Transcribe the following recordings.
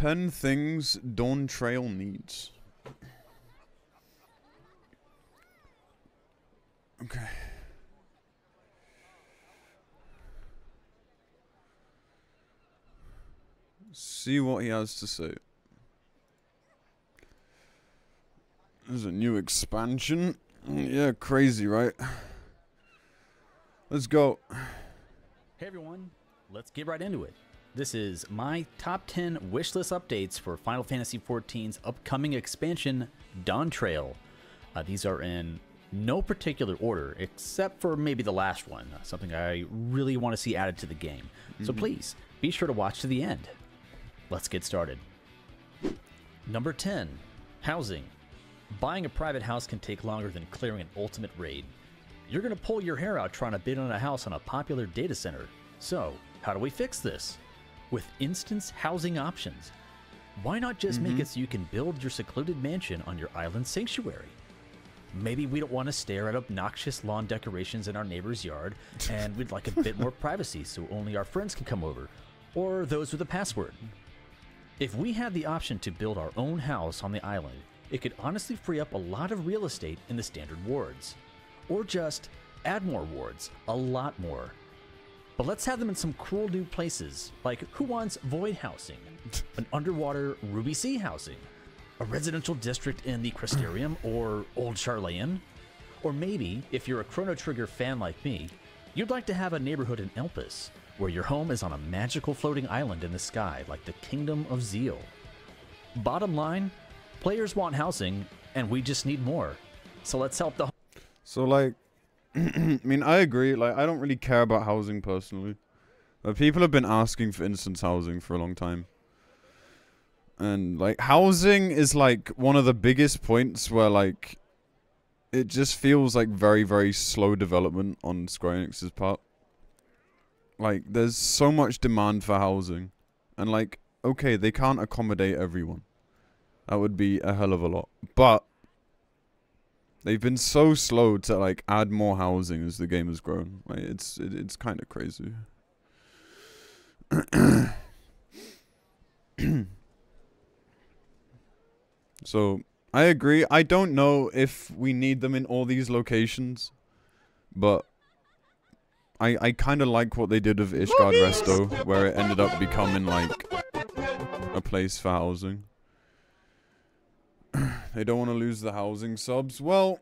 10 things Dawntrail needs. Okay. See what he has to say. There's a new expansion. Yeah, crazy, right? Let's go. Hey everyone, let's get right into it. This is my top 10 wishlist updates for Final Fantasy XIV's upcoming expansion, Dawntrail. These are in no particular order, except for maybe the last one, something I really want to see added to the game. So please, be sure to watch to the end. Let's get started. Number 10, housing. Buying a private house can take longer than clearing an ultimate raid. You're going to pull your hair out trying to bid on a house on a popular data center. So, how do we fix this? With instance housing options. Why not just make it so you can build your secluded mansion on your island sanctuary? Maybe we don't want to stare at obnoxious lawn decorations in our neighbor's yard, and we'd like a bit more privacy so only our friends can come over, or those with a password. If we had the option to build our own house on the island, it could honestly free up a lot of real estate in the standard wards. Or just add more wards, a lot more. But let's have them in some cool new places, like who wants void housing, an underwater Ruby Sea housing, a residential district in the Crystarium or Old Charlayan? Or maybe, if you're a Chrono Trigger fan like me, you'd like to have a neighborhood in Elpis, where your home is on a magical floating island in the sky like the Kingdom of Zeal. Bottom line, players want housing, and we just need more. So let's help the... So, like, I mean, I agree. Like, I don't really care about housing personally. But people have been asking for instance housing for a long time. And, like, housing is, like, one of the biggest points where, like, it just feels like very, very slow development on Square Enix's part. Like, there's so much demand for housing. And, like, okay, they can't accommodate everyone. That would be a hell of a lot. But they've been so slow to, like, add more housing as the game has grown. Like, it's kind of crazy. So, I agree. I don't know if we need them in all these locations. But I kind of like what they did with Ishgard Resto, where it ended up becoming, like, a place for housing. They don't want to lose the housing subs. Well,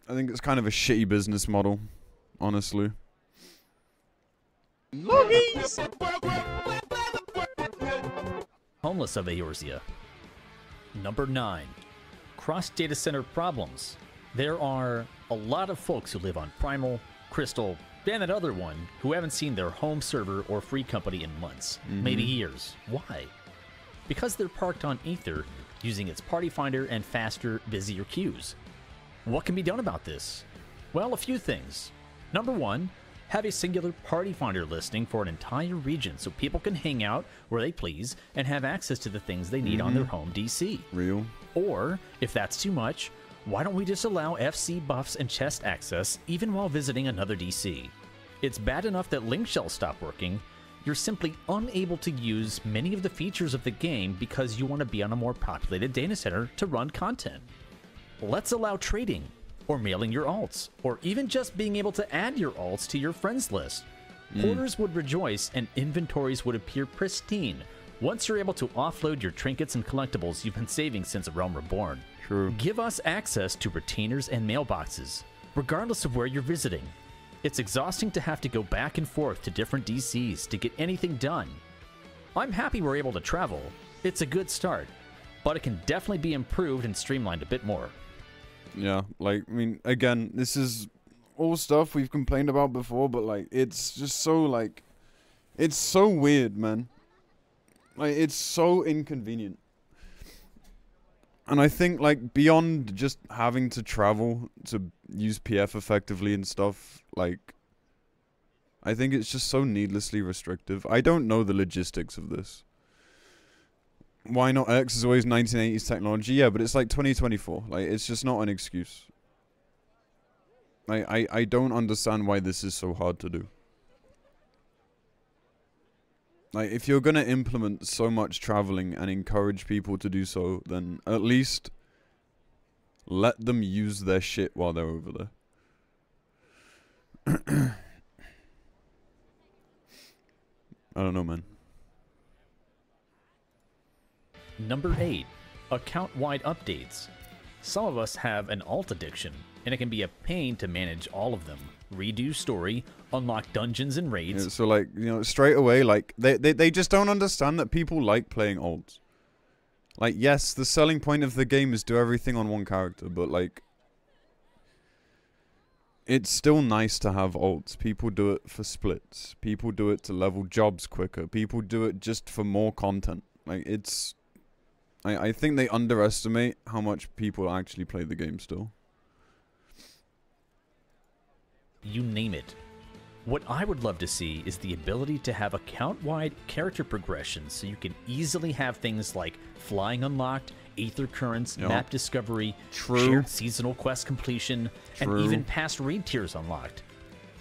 I think it's kind of a shitty business model, honestly. Homeless of Eorzea. Number 9, cross data center problems. There are a lot of folks who live on Primal, Crystal, and that other one who haven't seen their home server or free company in months, maybe years. Why? Because they're parked on Aether, using its party finder and faster, busier queues. What can be done about this? Well, a few things. Number 1, have a singular party finder listing for an entire region so people can hang out where they please and have access to the things they need on their home DC. Real. Or, if that's too much, why don't we just allow FC buffs and chest access even while visiting another DC? It's bad enough that link shells stop working. You're simply unable to use many of the features of the game because you want to be on a more populated data center to run content. Let's allow trading, or mailing your alts, or even just being able to add your alts to your friends list. Hoarders would rejoice and inventories would appear pristine once you're able to offload your trinkets and collectibles you've been saving since A Realm Reborn. True. Give us access to retainers and mailboxes, regardless of where you're visiting. It's exhausting to have to go back and forth to different DCs to get anything done. I'm happy we're able to travel. It's a good start, but it can definitely be improved and streamlined a bit more. Yeah, like, I mean, again, this is all stuff we've complained about before, but, like, it's just so, like, it's so weird, man. Like, it's so inconvenient. And I think, like, beyond just having to travel to use PF effectively and stuff, like, I think it's just so needlessly restrictive. I don't know the logistics of this. Why not X is always 1980s technology? Yeah, but it's like 2024. Like, it's just not an excuse. I don't understand why this is so hard to do. Like, if you're gonna implement so much traveling and encourage people to do so, then at least let them use their shit while they're over there. I don't know, man. Number 8, account-wide updates. Some of us have an alt addiction, and it can be a pain to manage all of them. Redo story, unlock dungeons and raids. Yeah, so, like, you know, straight away, like, they just don't understand that people like playing alts. Like, yes, the selling point of the game is do everything on one character, but, like, it's still nice to have alts. People do it for splits. People do it to level jobs quicker. People do it just for more content. Like, it's... I think they underestimate how much people actually play the game still. You name it. What I would love to see is the ability to have account-wide character progression so you can easily have things like flying unlocked, Aether Currents, map discovery, shared seasonal quest completion, and even past raid tiers unlocked.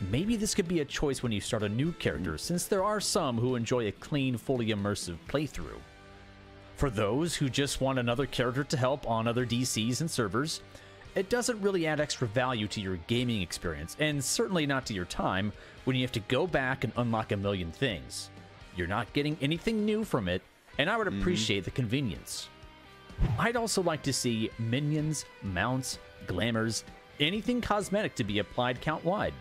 Maybe this could be a choice when you start a new character, since there are some who enjoy a clean, fully immersive playthrough. For those who just want another character to help on other DCs and servers, it doesn't really add extra value to your gaming experience, and certainly not to your time when you have to go back and unlock a million things. You're not getting anything new from it, and I would appreciate the convenience. I'd also like to see minions, mounts, glamours, anything cosmetic to be applied count-wide.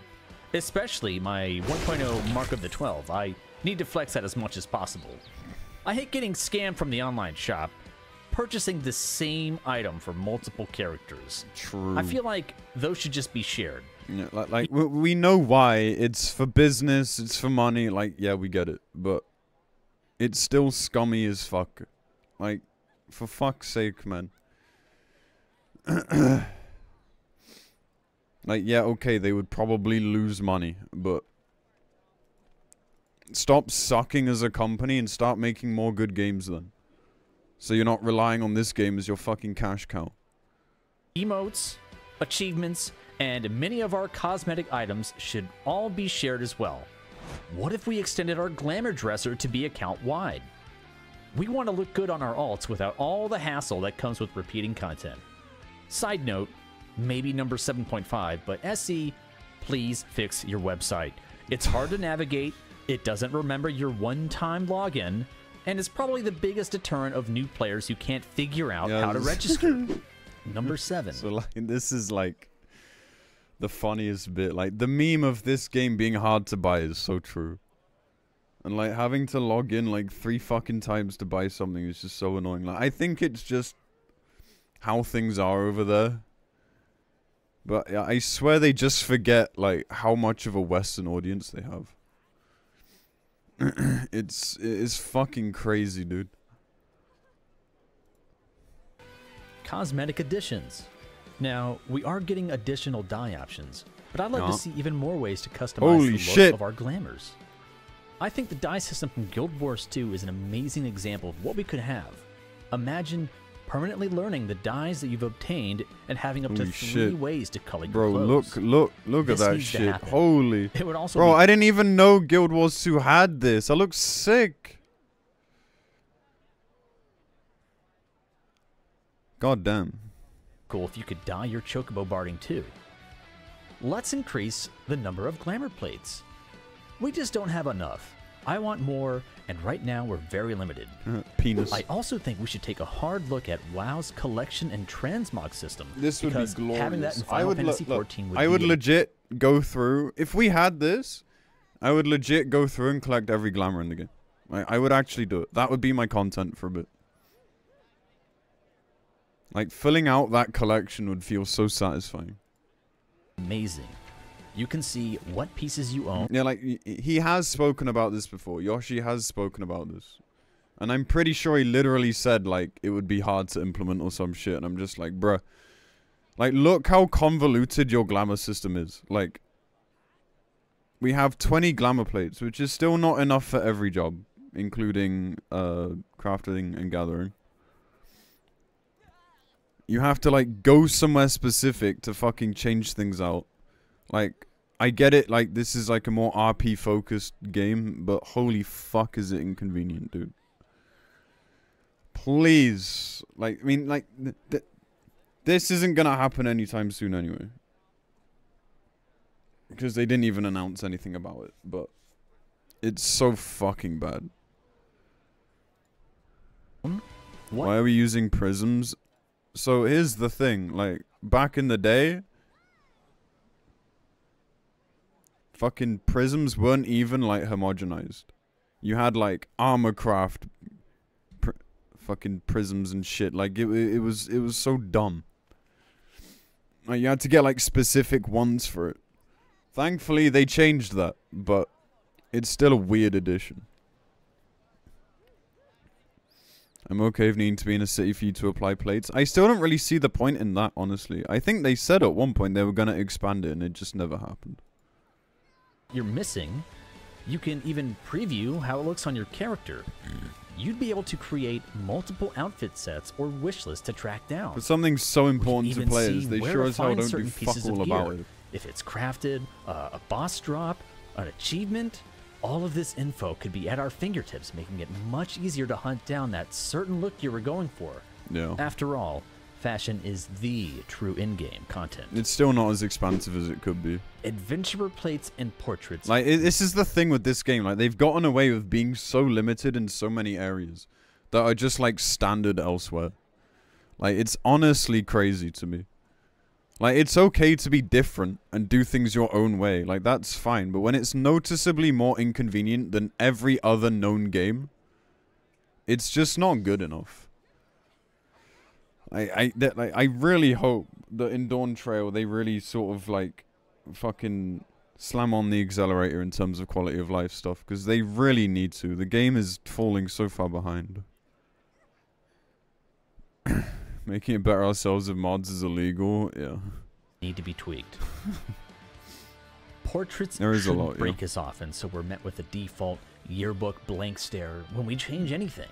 Especially my 1.0 Mark of the 12. I need to flex that as much as possible. I hate getting scammed from the online shop, purchasing the same item for multiple characters. True. I feel like those should just be shared. Yeah, like we know why. It's for business, it's for money, like, yeah, we get it. But it's still scummy as fuck. Like, for fuck's sake, man. Like, yeah, okay, they would probably lose money, but stop sucking as a company and start making more good games then. So you're not relying on this game as your fucking cash cow. Emotes, achievements, and many of our cosmetic items should all be shared as well. What if we extended our glamour dresser to be account-wide? We want to look good on our alts without all the hassle that comes with repeating content. Side note, maybe number 7.5, but SE, please fix your website. It's hard to navigate, it doesn't remember your one-time login, and it's probably the biggest deterrent of new players who can't figure out how to register. Number 7. So, like, this is, like, the funniest bit. Like, the meme of this game being hard to buy is so true. And, like, having to log in, like, 3 fucking times to buy something is just so annoying. Like, I think it's just how things are over there. But yeah, I swear they just forget, like, how much of a Western audience they have. It's fucking crazy, dude. Cosmetic additions. Now, we are getting additional dye options, but I'd like to see even more ways to customize the look of our glamours. I think the dye system from Guild Wars 2 is an amazing example of what we could have. Imagine permanently learning the dyes that you've obtained and having up to 3 ways to color your clothes. Bro, look at that shit. Holy. It would also Bro, I didn't even know Guild Wars 2 had this. That looks sick. God damn. Cool if you could dye your chocobo barding too. Let's increase the number of glamour plates. We just don't have enough. I want more, and right now we're very limited. Penis. I also think we should take a hard look at WoW's collection and transmog system. This would be glorious. Having that in Final Fantasy 14 would I would legit go through, if we had this, I would legit go through and collect every glamour in the game. I would actually do it. That would be my content for a bit. Like, filling out that collection would feel so satisfying. Amazing. You can see what pieces you own. Yeah, like, he has spoken about this before. Yoshi has spoken about this. And I'm pretty sure he literally said, like, it would be hard to implement or some shit. And I'm just like, bruh. Like, look how convoluted your glamour system is. Like, we have 20 glamour plates, which is still not enough for every job, including crafting and gathering. You have to, like, go somewhere specific to fucking change things out. Like, I get it, like, this is like a more RP-focused game, but holy fuck is it inconvenient, dude. Please. Like, I mean, like, this isn't gonna happen anytime soon anyway. Because they didn't even announce anything about it, but it's so fucking bad. What? Why are we using prisms? So here's the thing, like, back in the day, fucking prisms weren't even, like, homogenized. You had, like, armorcraft fucking prisms and shit. Like, it was so dumb. Like, you had to get, like, specific ones for it. Thankfully, they changed that, but it's still a weird addition. I'm okay with needing to be in a city for you to apply plates. I still don't really see the point in that, honestly. I think they said at one point they were going to expand it, and it just never happened. You're missing. You can even preview how it looks on your character. You'd be able to create multiple outfit sets or wish lists to track down. But something so important to players, they sure as hell don't do fuck all about it. If it's crafted, a boss drop, an achievement, all of this info could be at our fingertips, making it much easier to hunt down that certain look you were going for. Yeah. After all, fashion is the true in-game content. It's still not as expansive as it could be. Adventurer plates and portraits. Like, this is the thing with this game. Like, they've gotten away with being so limited in so many areas that are just, like, standard elsewhere. Like, it's honestly crazy to me. Like, it's okay to be different and do things your own way. Like, that's fine. But when it's noticeably more inconvenient than every other known game, it's just not good enough. I really hope that in Dawntrail they really sort of, like, fucking slam on the accelerator in terms of quality of life stuff. Because they really need to. The game is falling so far behind. Making it better ourselves with mods is illegal, yeah. Need to be tweaked. Portraits there is shouldn't a lot, break us often, so we're met with a default yearbook blank stare when we change anything.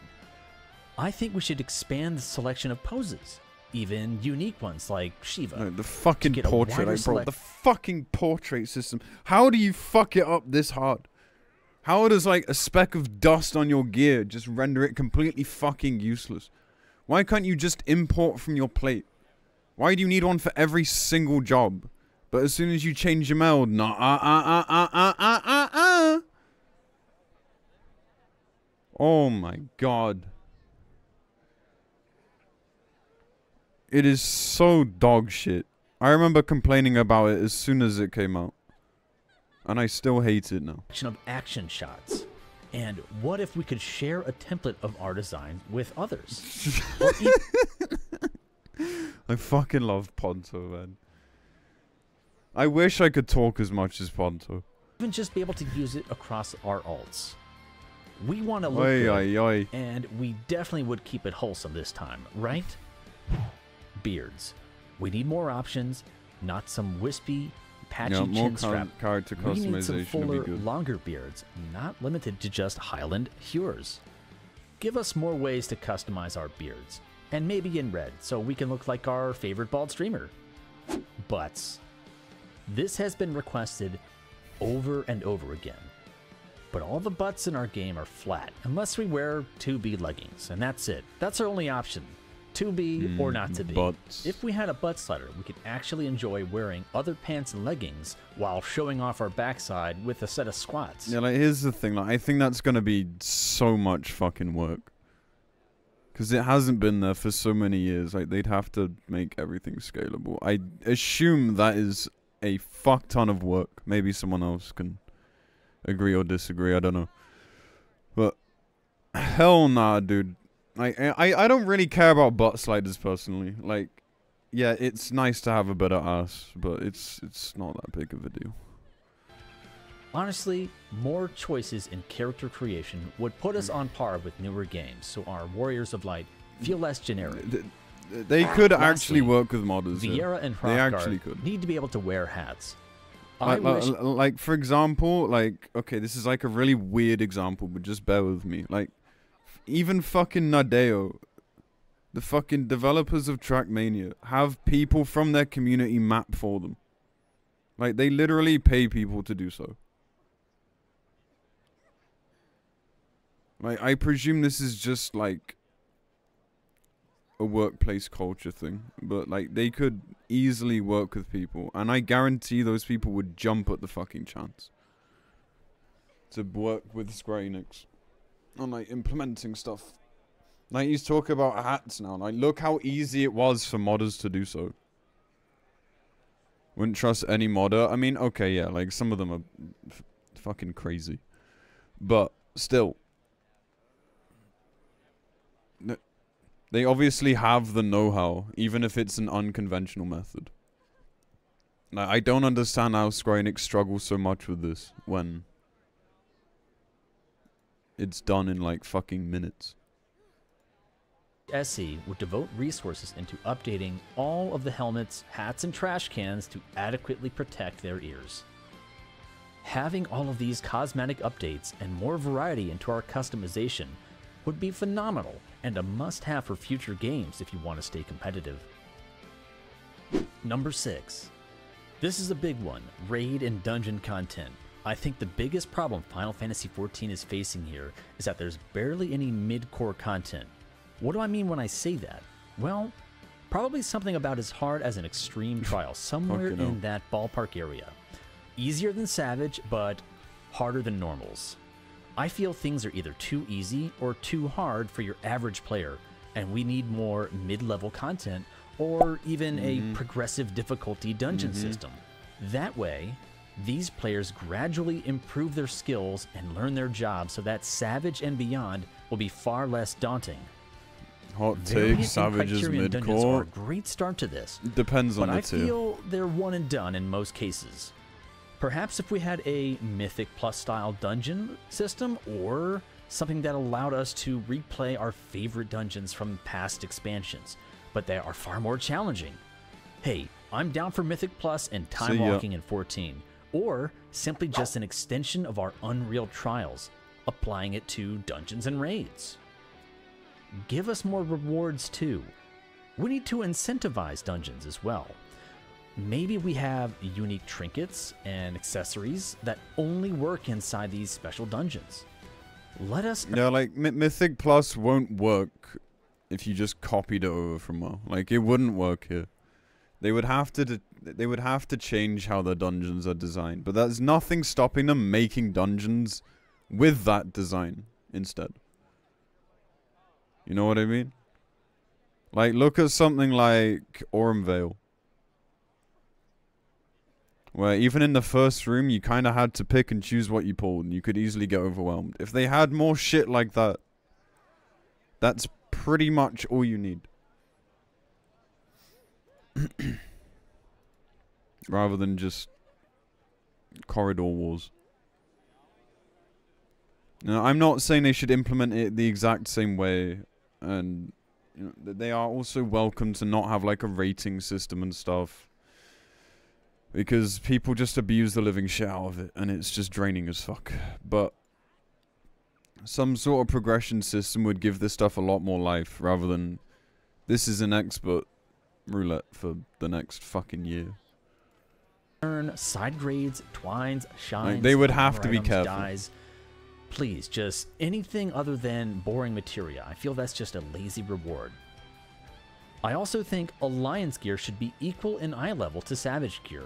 I think we should expand the selection of poses, even unique ones like Shiva. No, the fucking portrait, like, bro, the fucking portrait system. How do you fuck it up this hard? How does, like, a speck of dust on your gear just render it completely fucking useless? Why can't you just import from your plate? Why do you need one for every single job? But as soon as you change your meld, oh my god. It is so dog shit. I remember complaining about it as soon as it came out. And I still hate it now. Of action shots. And what if we could share a template of our design with others? I fucking love Ponto, man. I wish I could talk as much as Ponto. Even just be able to use it across our alts. We want to look good, and we definitely would keep it wholesome this time, right? Beards. We need more options, not some wispy, patchy chin strap. Character customization. We need some fuller, longer beards, not limited to just Highland hewers. Give us more ways to customize our beards, and maybe in red, so we can look like our favorite bald streamer. Butts. This has been requested over and over again, but all the butts in our game are flat, unless we wear 2B leggings, and that's it. That's our only option. 2B or not to be. Butts. If we had a butt slider, we could actually enjoy wearing other pants and leggings while showing off our backside with a set of squats. Yeah, like, here's the thing. Like, I think that's gonna be so much fucking work. Because it hasn't been there for so many years. Like, they'd have to make everything scalable. I assume that is a fuck ton of work. Maybe someone else can agree or disagree. I don't know. But hell nah, dude. I don't really care about butt sliders personally. Like, yeah, it's nice to have a better ass, but it's not that big of a deal. Honestly, more choices in character creation would put us on par with newer games, so our Warriors of Light feel less generic. They could actually work with modders. Viera and Hrothgar need to be able to wear hats. Like, for example, like, okay, this is like a really weird example, but just bear with me. Like, even fucking Nadeo, the fucking developers of Trackmania, have people from their community map for them. Like, they literally pay people to do so. Like, I presume this is just, like, a workplace culture thing. But, like, they could easily work with people. And I guarantee those people would jump at the fucking chance to work with Square Enix on, like, implementing stuff. Like, he's talking about hats now. Like, look how easy it was for modders to do so. Wouldn't trust any modder. I mean, okay, yeah, like, some of them are fucking crazy. But, still. They obviously have the know-how, even if it's an unconventional method. Like, I don't understand how Square Enix struggles so much with this, when it's done in, like, fucking minutes. SE would devote resources into updating all of the helmets, hats, and trash cans to adequately protect their ears. Having all of these cosmetic updates and more variety into our customization would be phenomenal and a must-have for future games if you want to stay competitive. Number 6. This is a big one, raid and dungeon content. I think the biggest problem Final Fantasy XIV is facing here is that there's barely any mid-core content. What do I mean when I say that? Well, probably something about as hard as an extreme trial, somewhere in that ballpark area. Easier than Savage, but harder than normals. I feel things are either too easy or too hard for your average player, and we need more mid-level content or even a progressive difficulty dungeon system. That way, these players gradually improve their skills and learn their jobs so that Savage and beyond will be far less daunting. Hot take, Savage is mid-core. A great start to this. Depends on the tier. But I feel they're one and done in most cases. Perhaps if we had a Mythic Plus style dungeon system, or something that allowed us to replay our favorite dungeons from past expansions, but they are far more challenging. Hey, I'm down for Mythic Plus and Time Walking in 14, or simply just an extension of our Unreal Trials, applying it to dungeons and raids. Give us more rewards too. We need to incentivize dungeons as well. Maybe we have unique trinkets and accessories that only work inside these special dungeons. Let us... Yeah, like, Mythic Plus won't work if you just copied it over from WoW. Like, it wouldn't work here. They would have to change how their dungeons are designed. But there's nothing stopping them making dungeons with that design instead. You know what I mean? Like, look at something like Aurum Vale, where even in the first room, you kind of had to pick and choose what you pulled, and you could easily get overwhelmed. If they had more shit like that, that's pretty much all you need. Rather than just corridor wars. Now, I'm not saying they should implement it the exact same way, and you know, they are also welcome to not have like a rating system and stuff. Because people just abuse the living shit out of it, and it's just draining as fuck. But some sort of progression system would give this stuff a lot more life, rather than this is an expert roulette for the next fucking year. Side grades, twines, shines, like, they would have to be careful. Dies. Please, just anything other than boring materia. I feel that's just a lazy reward. I also think Alliance gear should be equal in eye level to Savage gear,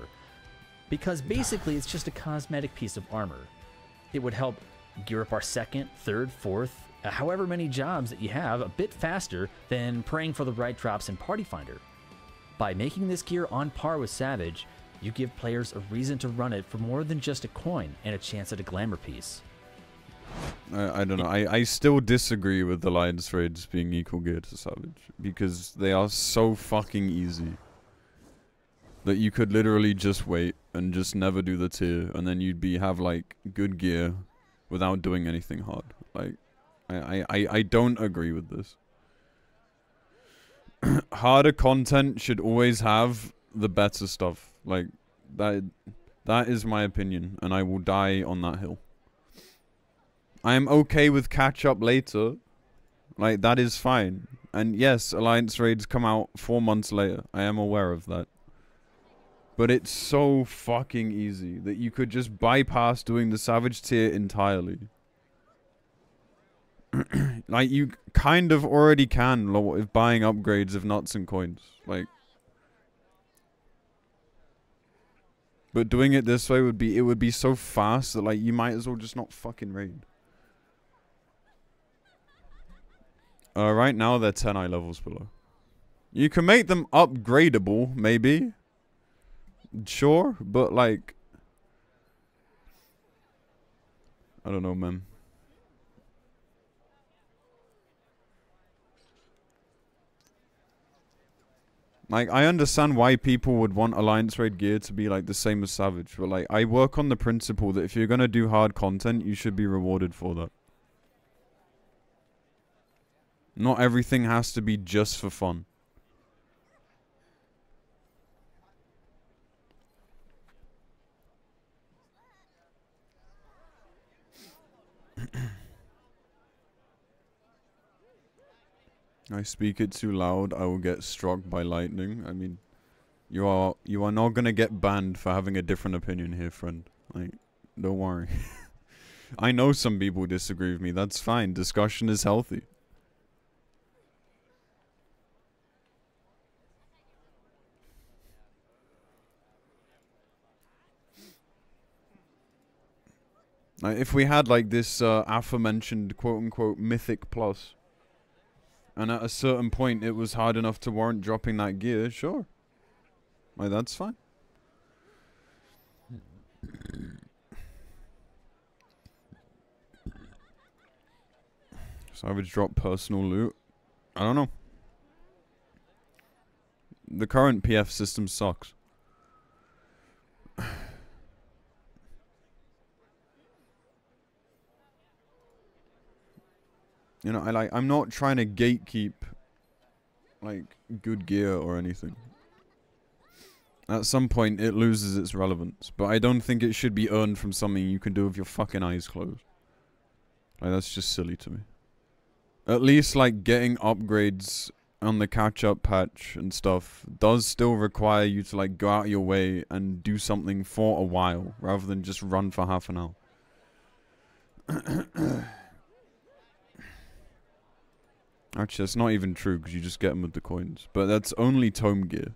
because basically it's just a cosmetic piece of armor. It would help gear up our second, third, fourth, however many jobs that you have a bit faster than praying for the right drops in Party Finder. By making this gear on par with Savage, you give players a reason to run it for more than just a coin and a chance at a glamour piece. I don't know. I still disagree with the Alliance raids being equal gear to Savage, because they are so fucking easy that you could literally just wait and just never do the tier, and then you'd have like good gear without doing anything hard. Like, I don't agree with this. Harder content should always have the better stuff. Like, that is my opinion, and I will die on that hill. I am okay with catch up later. Like, that is fine. And yes, Alliance raids come out 4 months later. I am aware of that. But it's so fucking easy that you could just bypass doing the Savage tier entirely. Like, you kind of already can if buying upgrades of nuts and coins. Like, but doing it this way it would be so fast that, like, you might as well just not fucking raid. Right now they're 10 eye levels below. You can make them upgradable, maybe. Sure, but like, I don't know, man. Like, I understand why people would want Alliance Raid gear to be, like, the same as Savage. But, like, I work on the principle that if you're gonna do hard content, you should be rewarded for that. Not everything has to be just for fun. I speak it too loud, I will get struck by lightning. I mean, you are not gonna get banned for having a different opinion here, friend. Like, don't worry. I know some people disagree with me, that's fine. Discussion is healthy. Like, if we had, like, this aforementioned quote-unquote mythic plus, and at a certain point it was hard enough to warrant dropping that gear, sure. Like, that's fine. Savage drop personal loot. I don't know. The current PF system sucks. You know, I'm not trying to gatekeep, like, good gear or anything. At some point, it loses its relevance. But I don't think it should be earned from something you can do with your fucking eyes closed. Like, that's just silly to me. At least, like, getting upgrades on the catch-up patch and stuff does still require you to, like, go out of your way and do something for a while, rather than just run for half an hour. Actually, that's not even true, because you just get them with the coins. But that's only tome gear.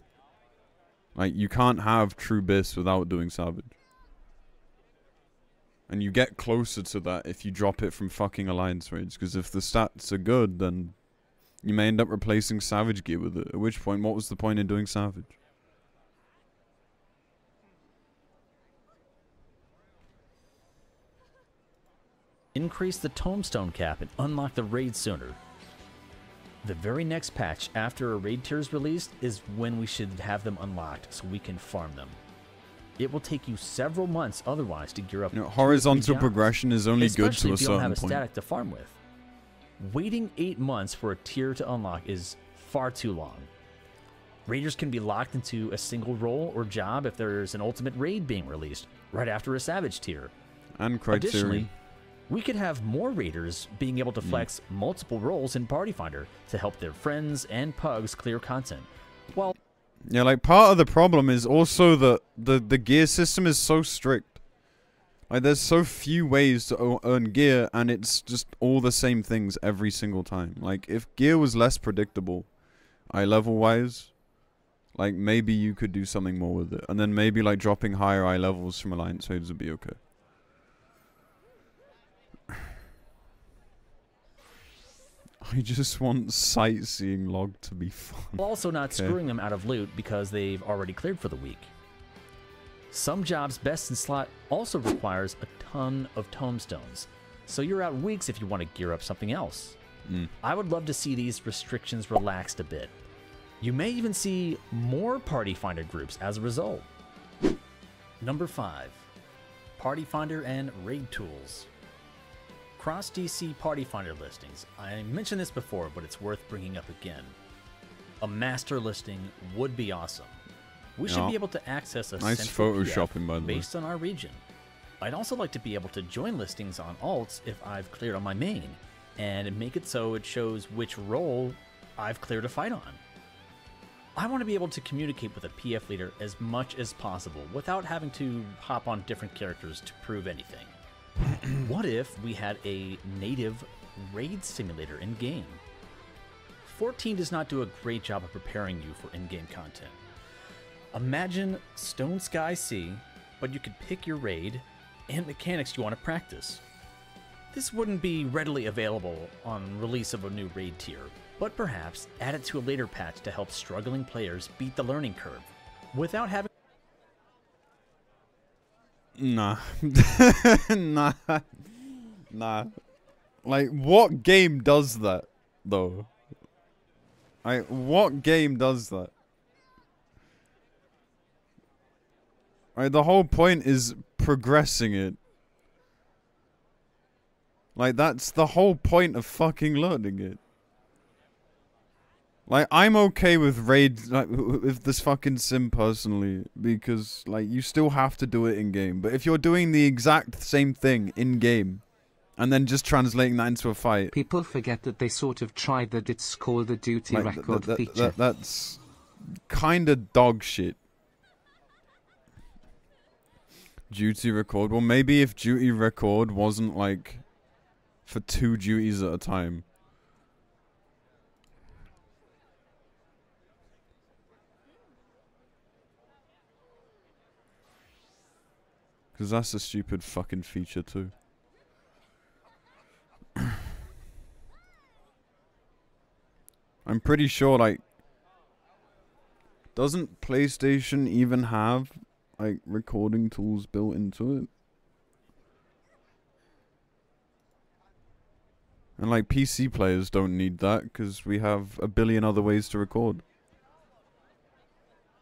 Like, you can't have True Bis without doing Savage. And you get closer to that if you drop it from fucking Alliance raids, because if the stats are good, then you may end up replacing Savage gear with it. At which point, what was the point in doing Savage? Increase the tombstone cap and unlock the raid sooner. The very next patch after a raid tier is released is when we should have them unlocked so we can farm them. It will take you several months otherwise to gear up. You know, horizontal progression is only good to a certain point. Especially if you don't have a static to farm with. Waiting 8 months for a tier to unlock is far too long. Raiders can be locked into a single role or job if there's an ultimate raid being released right after a Savage tier. And criteria. Additionally, we could have more raiders being able to flex multiple roles in Party Finder to help their friends and pugs clear content. Well, yeah, like, part of the problem is also that the gear system is so strict. Like, there's so few ways to earn gear, and it's just all the same things every single time. Like, if gear was less predictable, eye level wise, like, maybe you could do something more with it. And then maybe, like, dropping higher eye levels from Alliance raids would be okay. I just want sightseeing log to be fun. Also not screwing them out of loot because they've already cleared for the week. Some jobs best in slot also requires a ton of tombstones, so you're out weeks if you want to gear up something else. I would love to see these restrictions relaxed a bit. You may even see more Party Finder groups as a result. Number 5. Party Finder and Raid Tools. Cross DC Party Finder listings. I mentioned this before, but it's worth bringing up again. A master listing would be awesome. We should be able to access a nice central photoshopping, by the way, based on our region. I'd also like to be able to join listings on alts if I've cleared on my main, and make it so it shows which role I've cleared a fight on. I want to be able to communicate with a PF leader as much as possible without having to hop on different characters to prove anything. What if we had a native raid simulator in-game? 14 does not do a great job of preparing you for in-game content. Imagine Stone Sky Sea, but you could pick your raid and mechanics you want to practice. This wouldn't be readily available on release of a new raid tier, but perhaps add it to a later patch to help struggling players beat the learning curve without having... Nah. Nah. Nah. Like, what game does that, though? Like, what game does that? Like, the whole point is progressing it. Like, that's the whole point of fucking learning it. Like, I'm okay with raids, like, with this fucking sim personally, because, like, you still have to do it in-game. But if you're doing the exact same thing in-game, and then just translating that into a fight... People forget that they sort of tried that it's called the duty like, record feature. That's kinda dog shit. Duty record? Well, maybe if duty record wasn't, like, for 2 duties at a time. Because that's a stupid fucking feature too. I'm pretty sure, like... Doesn't PlayStation even have, like, recording tools built into it? And, like, PC players don't need that, because we have a billion other ways to record.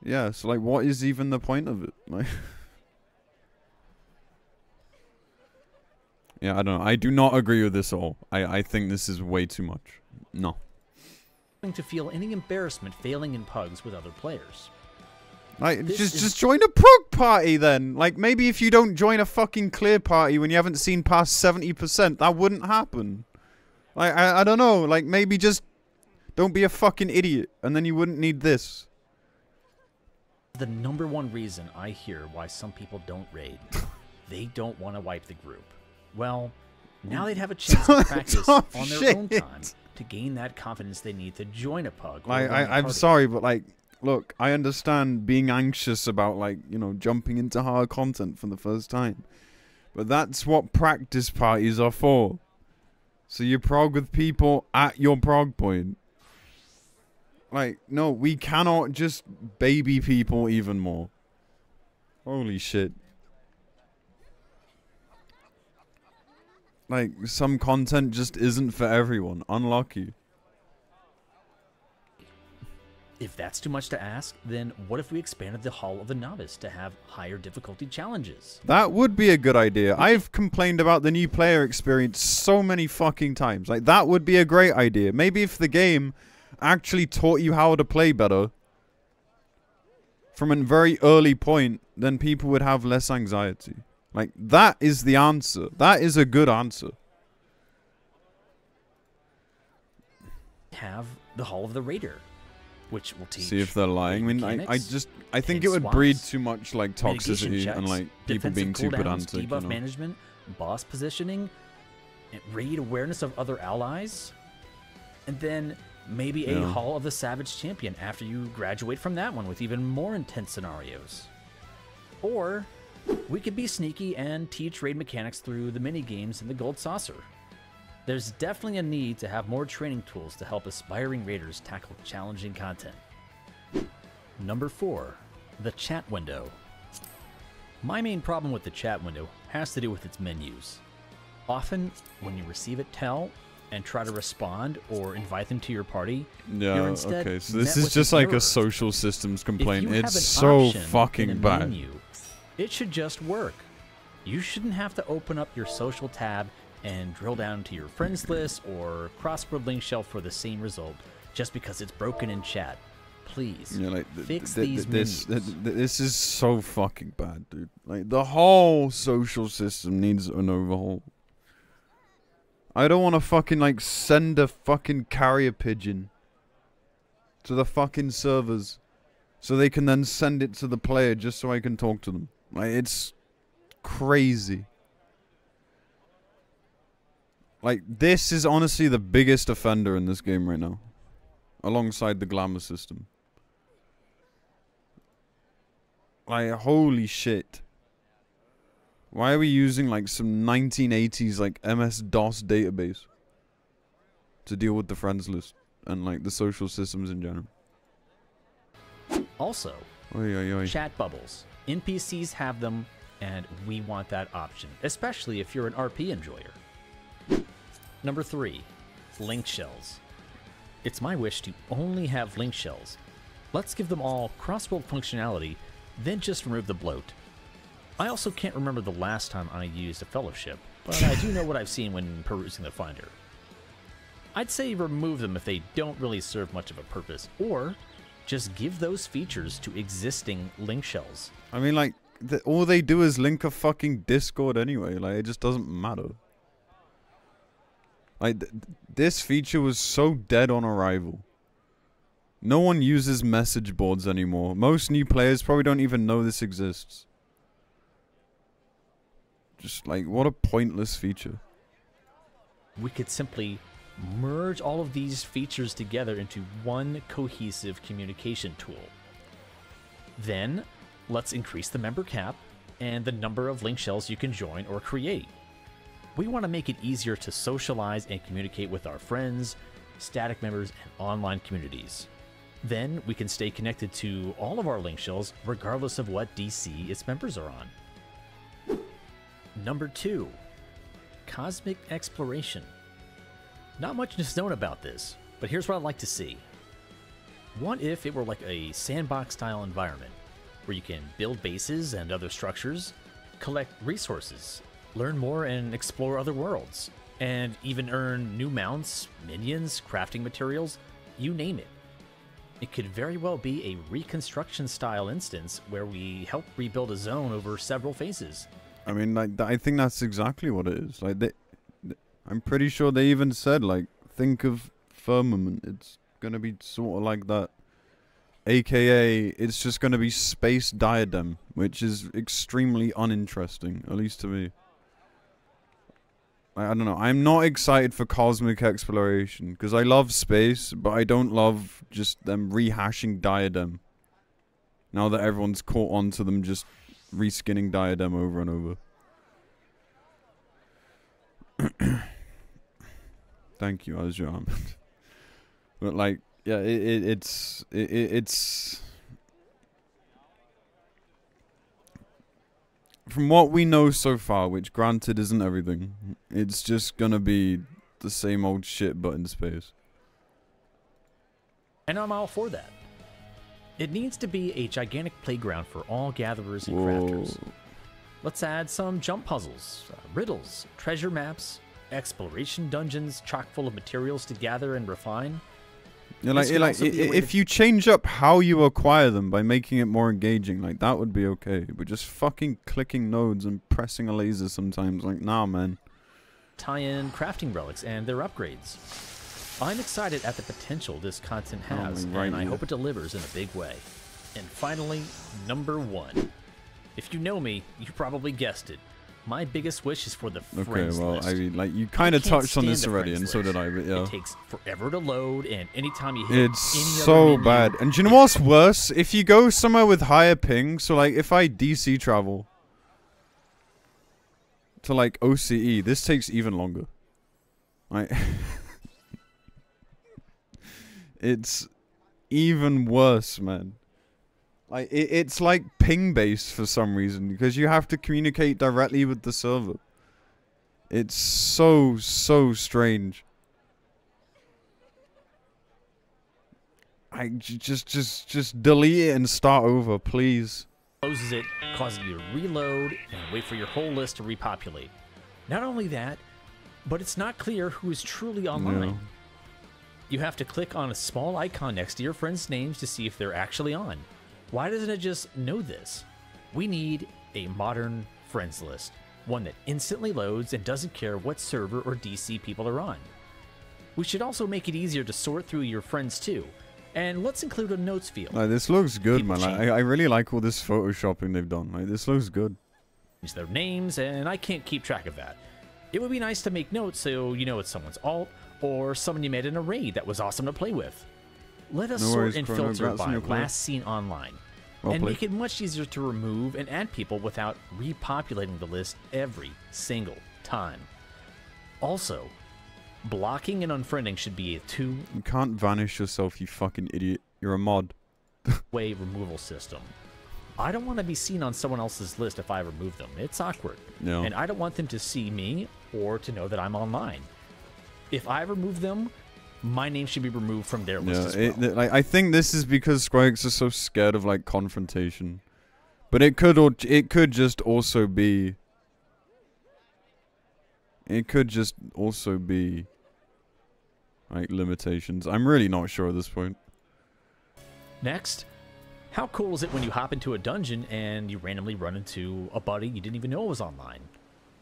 Yeah, so, like, what is even the point of it? Like... Yeah, I don't know. I do not agree with this at all. I think this is way too much. No. To feel any embarrassment failing in pugs with other players. Like, just join a prog party then. Like, maybe if you don't join a fucking clear party when you haven't seen past 70%, that wouldn't happen. Like, I don't know. Like, maybe just don't be a fucking idiot, and then you wouldn't need this. The #1 reason I hear why some people don't raid. They don't want to wipe the group. Well, now they'd have a chance to practice on their own time to gain that confidence they need to join a pug. I'm sorry, but, like, look, I understand being anxious about, like, you know, jumping into hard content for the first time. But that's what practice parties are for. So you prog with people at your prog point. Like, no, we cannot just baby people even more. Holy shit. Like, some content just isn't for everyone. Unlucky. If that's too much to ask, then what if we expanded the Hall of the Novice to have higher difficulty challenges? That would be a good idea. I've complained about the new player experience so many fucking times. Like, that would be a great idea. Maybe if the game actually taught you how to play better from a very early point, then people would have less anxiety. Like, that is the answer. That is a good answer. Have the Hall of the Raider, which will teach... See if they're lying. I mean, I think it would breed too much, like, toxicity and, like, people being too pedantic, debuff management, boss positioning, raid awareness of other allies, and then maybe a Hall of the Savage Champion after you graduate from that one with even more intense scenarios. Or... we could be sneaky and teach raid mechanics through the mini-games in the Gold Saucer. There's definitely a need to have more training tools to help aspiring raiders tackle challenging content. #4. The chat window. My main problem with the chat window has to do with its menus. Often, when you receive a tell and try to respond or invite them to your party, you're instead okay, so this is just like a social systems complaint. It's so fucking bad. Menu, it should just work. You shouldn't have to open up your social tab and drill down to your friends list or crossword link shelf for the same result just because it's broken in chat. Please, fix these menus. This is so fucking bad, dude. Like, the whole social system needs an overhaul. I don't want to fucking, like, send a fucking carrier pigeon to the fucking servers so they can then send it to the player just so I can talk to them. Like, it's crazy. Like, this is honestly the biggest offender in this game right now, alongside the glamour system. Like, holy shit. Why are we using, like, some 1980s, like, MS-DOS database to deal with the friends list and, like, the social systems in general? Also, chat bubbles. NPCs have them, and we want that option, especially if you're an RP enjoyer. Number 3, link shells. It's my wish to only have link shells. Let's give them all cross-world functionality, then just remove the bloat. I also can't remember the last time I used a fellowship, but I do know what I've seen when perusing the Finder. I'd say remove them if they don't really serve much of a purpose, or just give those features to existing link shells. I mean, like, all they do is link a fucking Discord anyway. Like, it just doesn't matter. Like, this feature was so dead on arrival. No one uses message boards anymore. Most new players probably don't even know this exists. Just, like, what a pointless feature. We could simply merge all of these features together into one cohesive communication tool. Then, let's increase the member cap and the number of link shells you can join or create. We want to make it easier to socialize and communicate with our friends, static members, and online communities. Then we can stay connected to all of our link shells regardless of what DC its members are on. Number 2, cosmic exploration. Not much is known about this, but here's what I'd like to see. What if it were like a sandbox-style environment, where you can build bases and other structures, collect resources, learn more and explore other worlds, and even earn new mounts, minions, crafting materials, you name it. It could very well be a reconstruction-style instance where we help rebuild a zone over several phases. I mean, like, I think that's exactly what it is. Like, I'm pretty sure they even said, like, think of Firmament. It's gonna be sort of like that. AKA, it's just gonna be Space Diadem, which is extremely uninteresting, at least to me. I don't know. I'm not excited for cosmic exploration, because I love space, but I don't love just them rehashing Diadem. Now that everyone's caught on to them just reskinning Diadem over and over. Thank you, Azure. But like, yeah, it's from what we know so far, which granted isn't everything, it's just gonna be the same old shit but in space. And I'm all for that. It needs to be a gigantic playground for all gatherers and Whoa. crafters. Let's add some jump puzzles, riddles, treasure maps, exploration dungeons chock full of materials to gather and refine. Yeah, if you change up how you acquire them by making it more engaging, like, that would be okay. But just fucking clicking nodes and pressing a laser sometimes, like, nah, man. Tie in crafting relics and their upgrades. I'm excited at the potential this content has, and I hope it delivers in a big way. And finally, number 1. If you know me, you probably guessed it. My biggest wish is for the friends list. I mean, like, you kind of touched on this already, and so did I, but yeah. It takes forever to load, and anytime you hit it's any so other menu, bad. And do you know what's worse? If you go somewhere with higher ping, so like if I DC travel to like OCE, this takes even longer. Like, it's even worse, man. Like, it's like ping-based for some reason, because you have to communicate directly with the server. It's so strange. Just delete it and start over, please. Closes it, causing you to reload and wait for your whole list to repopulate. Not only that, but it's not clear who is truly online. No. You have to click on a small icon next to your friends' names to see if they're actually on. Why doesn't it just know this? We need a modern friends list, one that instantly loads and doesn't care what server or DC people are on. We should also make it easier to sort through your friends too. And let's include a notes field. Like, this looks good, People man. Like, change. I really like all this photoshopping they've done. Like, this looks good. Their names, and I can't keep track of that. It would be nice to make notes so you know it's someone's alt or someone you met in a raid that was awesome to play with. Let us No sort worries, and Chrono. filter Congrats on by your play. last seen online. Well And played. make it much easier to remove and add people without repopulating the list every single time. Also, blocking and unfriending should be a two-way You can't vanish yourself, you fucking idiot. You're a mod. removal system. I don't want to be seen on someone else's list if I remove them. It's awkward. No. And I don't want them to see me or to know that I'm online. If I remove them, my name should be removed from their list as well. Like, I think this is because Squarex are so scared of, like, confrontation. But it could just also be... It could just also be... like, limitations. I'm really not sure at this point. Next, how cool is it when you hop into a dungeon and you randomly run into a buddy you didn't even know was online?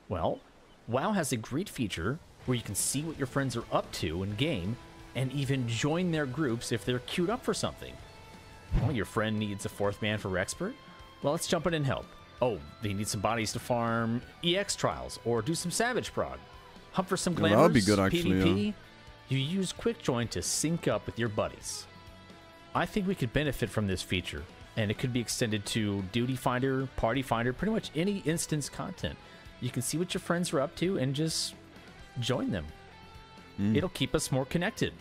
Well, WoW has a great feature where you can see what your friends are up to in game and even join their groups if they're queued up for something. Well, your friend needs a fourth man for expert? Well, let's jump in and help. Oh, they need some bodies to farm EX trials or do some savage prog. Hunt for some Yeah, glamours, that would be good, actually, PvP. You use quick join to sync up with your buddies. I think we could benefit from this feature, and it could be extended to Duty Finder, Party Finder, pretty much any instance content. You can see what your friends are up to and just join them. It'll keep us more connected.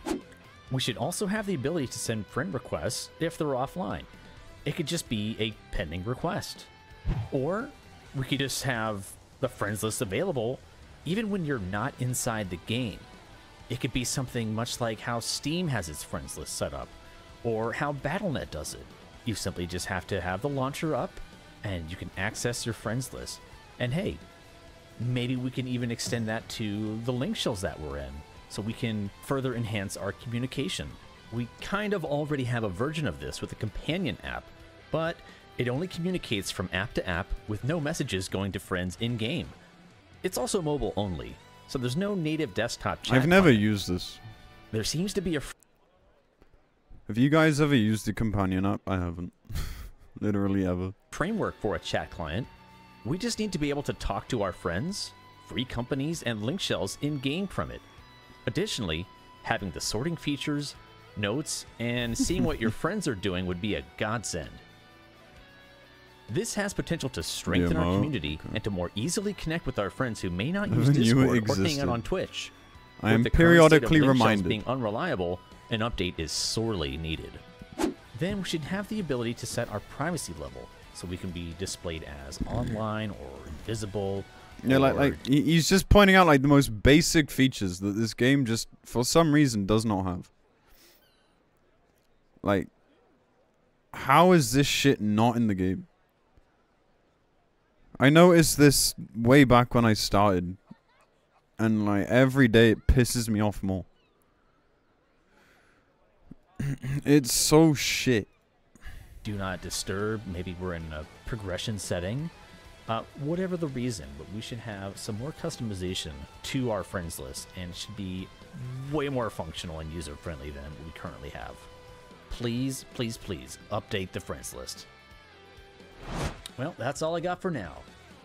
We should also have the ability to send friend requests if they're offline. It could just be a pending request. Or we could just have the friends list available even when you're not inside the game. It could be something much like how Steam has its friends list set up, or how Battle.net does it. You simply just have to have the launcher up, and you can access your friends list. And hey, maybe we can even extend that to the link shells that we're in, so we can further enhance our communication. We kind of already have a version of this with a companion app, but it only communicates from app to app with no messages going to friends in-game. It's also mobile only, so there's no native desktop chat I've never client. used this. There seems to be a Have you guys ever used the companion app? I haven't. Literally ever. framework for a chat client. We just need to be able to talk to our friends, free companies, and link shells in-game from it. Additionally, having the sorting features, notes, and seeing what your friends are doing would be a godsend. This has potential to strengthen our Mo? community and to more easily connect with our friends who may not Never use knew it Discord or hang out existed. on Twitch. I am With the current state of periodically link shells reminded. being unreliable, an update is sorely needed. Then we should have the ability to set our privacy level so we can be displayed as online or invisible. Yeah, or like he's just pointing out like the most basic features that this game just for some reason does not have. Like, how is this shit not in the game? I noticed this way back when I started, and like every day it pisses me off more. It's so shit. do not disturb. Maybe we're in a progression setting. Whatever the reason, but we should have some more customization to our friends list, and it should be way more functional and user-friendly than we currently have. Please, please, please, update the friends list. Well, that's all I got for now.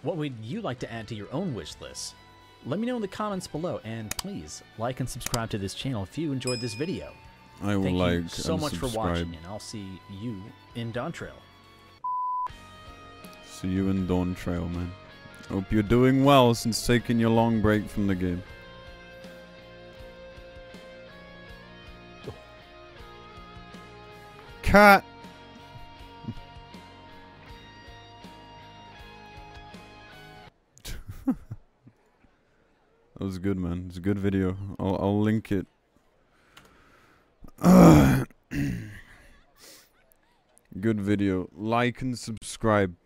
What would you like to add to your own wish list? Let me know in the comments below, and please like and subscribe to this channel if you enjoyed this video. I will Thank like you so and much for subscribe. watching, and I'll see you in Dawntrail. See you in Dawntrail, man. Hope you're doing well since taking your long break from the game. Cat! That was good, man. It's a good video. I'll link it. Good video. Like and subscribe.